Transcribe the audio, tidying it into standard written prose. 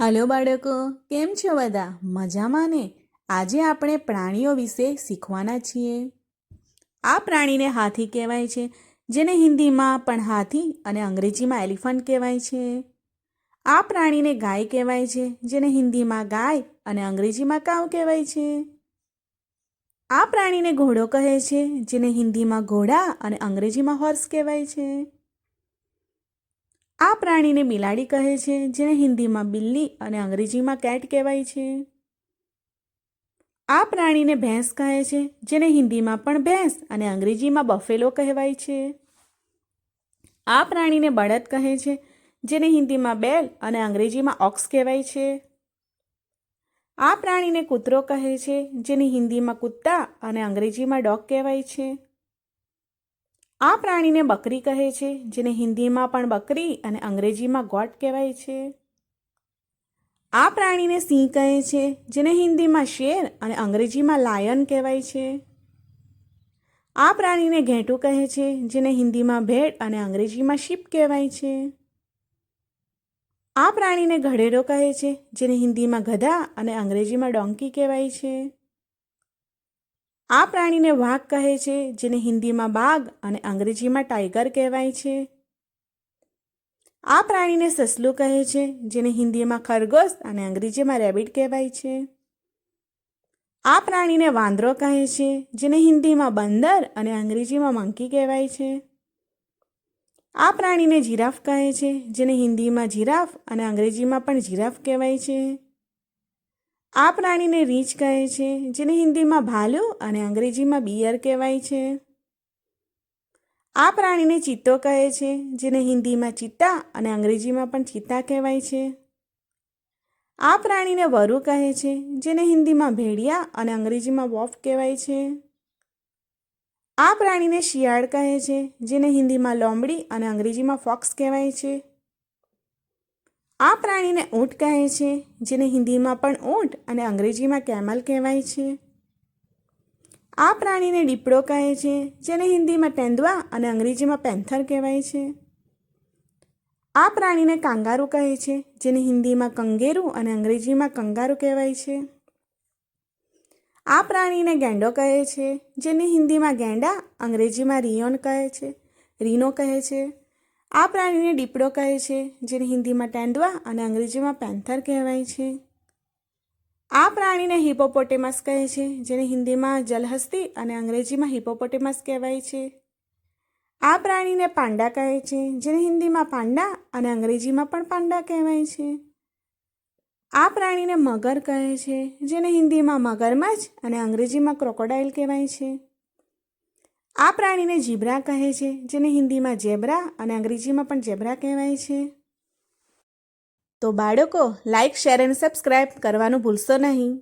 હાલો બાળકો, કેમ છો બધા? મજામાં ને? આજે આપણે પ્રાણીઓ વિશે શીખવાના છીએ. આ પ્રાણીને હાથી કહેવાય છે, જેને હિન્દીમાં પણ હાથી અને અંગ્રેજીમાં એલિફન્ટ કહેવાય છે. આ પ્રાણીને ગાય કહેવાય છે, જેને હિન્દીમાં ગાય અને અંગ્રેજીમાં કાવ કહેવાય છે. આ પ્રાણીને ઘોડો કહે છે, જેને હિન્દીમાં ઘોડા અને અંગ્રેજીમાં હોર્સ કહેવાય છે. આ પ્રાણીને બિલાડી કહે છે, જેને હિન્દીમાં બિલ્લી અને અંગ્રેજીમાં કેટ કહેવાય છે. આ પ્રાણીને ભેંસ કહે છે, જેને હિન્દીમાં પણ ભેંસ અને અંગ્રેજીમાં બફેલો કહેવાય છે. આ પ્રાણીને બળદ કહે છે, જેને હિન્દીમાં બેલ અને અંગ્રેજીમાં ઓક્સ કહેવાય છે. આ પ્રાણીને કૂતરો કહે છે, જેને હિન્દીમાં કૂત્તા અને અંગ્રેજીમાં ડોગ કહેવાય છે. આ પ્રાણીને બકરી કહે છે, જેને હિન્દીમાં પણ બકરી અને અંગ્રેજીમાં ગોટ કહેવાય છે. આ પ્રાણીને સિંહ કહે છે, જેને હિન્દીમાં શેર અને અંગ્રેજીમાં લાયન કહેવાય છે. આ પ્રાણીને ઘેટું કહે છે, જેને હિન્દીમાં ભેડ અને અંગ્રેજીમાં શીપ કહેવાય છે. આ પ્રાણીને ઘડેડો કહે છે, જેને હિન્દીમાં ગધા અને અંગ્રેજીમાં ડોંકી કહેવાય છે. આ પ્રાણીને વાઘ કહે છે, જેને હિન્દીમાં બાઘ અને અંગ્રેજીમાં ટાઈગર કહેવાય છે. આ પ્રાણીને સસલું કહે છે, જેને હિન્દીમાં ખરગોશ અને અંગ્રેજીમાં રેબિટ કહેવાય છે. આ પ્રાણીને વાંદરો કહે છે, જેને હિન્દીમાં બંદર અને અંગ્રેજીમાં મંકી કહેવાય છે. આ પ્રાણીને જીરાફ કહે છે, જેને હિન્દીમાં જીરાફ અને અંગ્રેજીમાં પણ જીરાફ કહેવાય છે. આ પ્રાણીને રીંછ કહે છે, જેને હિન્દીમાં ભાલુ અને અંગ્રેજીમાં બિયર કહેવાય છે. આ પ્રાણીને ચિત્તો કહે છે, જેને હિન્દીમાં ચિત્તા અને અંગ્રેજીમાં પણ ચિત્તા કહેવાય છે. આ પ્રાણીને વરુ કહે છે, જેને હિન્દીમાં ભેડિયા અને અંગ્રેજીમાં વોફ કહેવાય છે. આ પ્રાણીને શિયાળ કહે છે, જેને હિન્દીમાં લોમડી અને અંગ્રેજીમાં ફોક્સ કહેવાય છે. આ પ્રાણીને ઊંટ કહે છે, જેને હિન્દીમાં પણ ઊંટ અને અંગ્રેજીમાં કેમલ કહેવાય છે. આ પ્રાણીને દીપડો કહે છે, જેને હિન્દીમાં તેંદુઆ અને અંગ્રેજીમાં પેન્થર કહેવાય છે. આ પ્રાણીને કાંગારૂ કહે છે, જેને હિન્દીમાં કંગેરું અને અંગ્રેજીમાં કંગારૂ કહેવાય છે. આ પ્રાણીને ગેંડો કહે છે, જેને હિન્દીમાં ગેંડા અંગ્રેજીમાં રીનો કહે છે. આ પ્રાણીને દીપડો કહે છે, જેને હિન્દીમાં તેંદુઆ અને અંગ્રેજીમાં પેન્થર કહેવાય છે. આ પ્રાણીને હિપોપોટેમસ કહે છે, જેને હિન્દીમાં જલહસ્તી અને અંગ્રેજીમાં હિપોપોટેમસ કહેવાય છે. આ પ્રાણીને પાંડા કહે છે, જેને હિન્દીમાં પાંડા અને અંગ્રેજીમાં પણ પાંડા કહેવાય છે. આ પ્રાણીને મગર કહે છે, જેને હિન્દીમાં મગરમચ્છ અને અંગ્રેજીમાં ક્રોકોડાઇલ કહેવાય છે. આ પ્રાણીને ઝીબ્રા કહે છે, જેને હિન્દીમાં ઝેબ્રા અને અંગ્રેજીમાં પણ ઝેબ્રા કહેવાય છે. તો બાળકો, લાઇક, શેર અને સબસ્ક્રાઈબ કરવાનું ભૂલશો નહીં.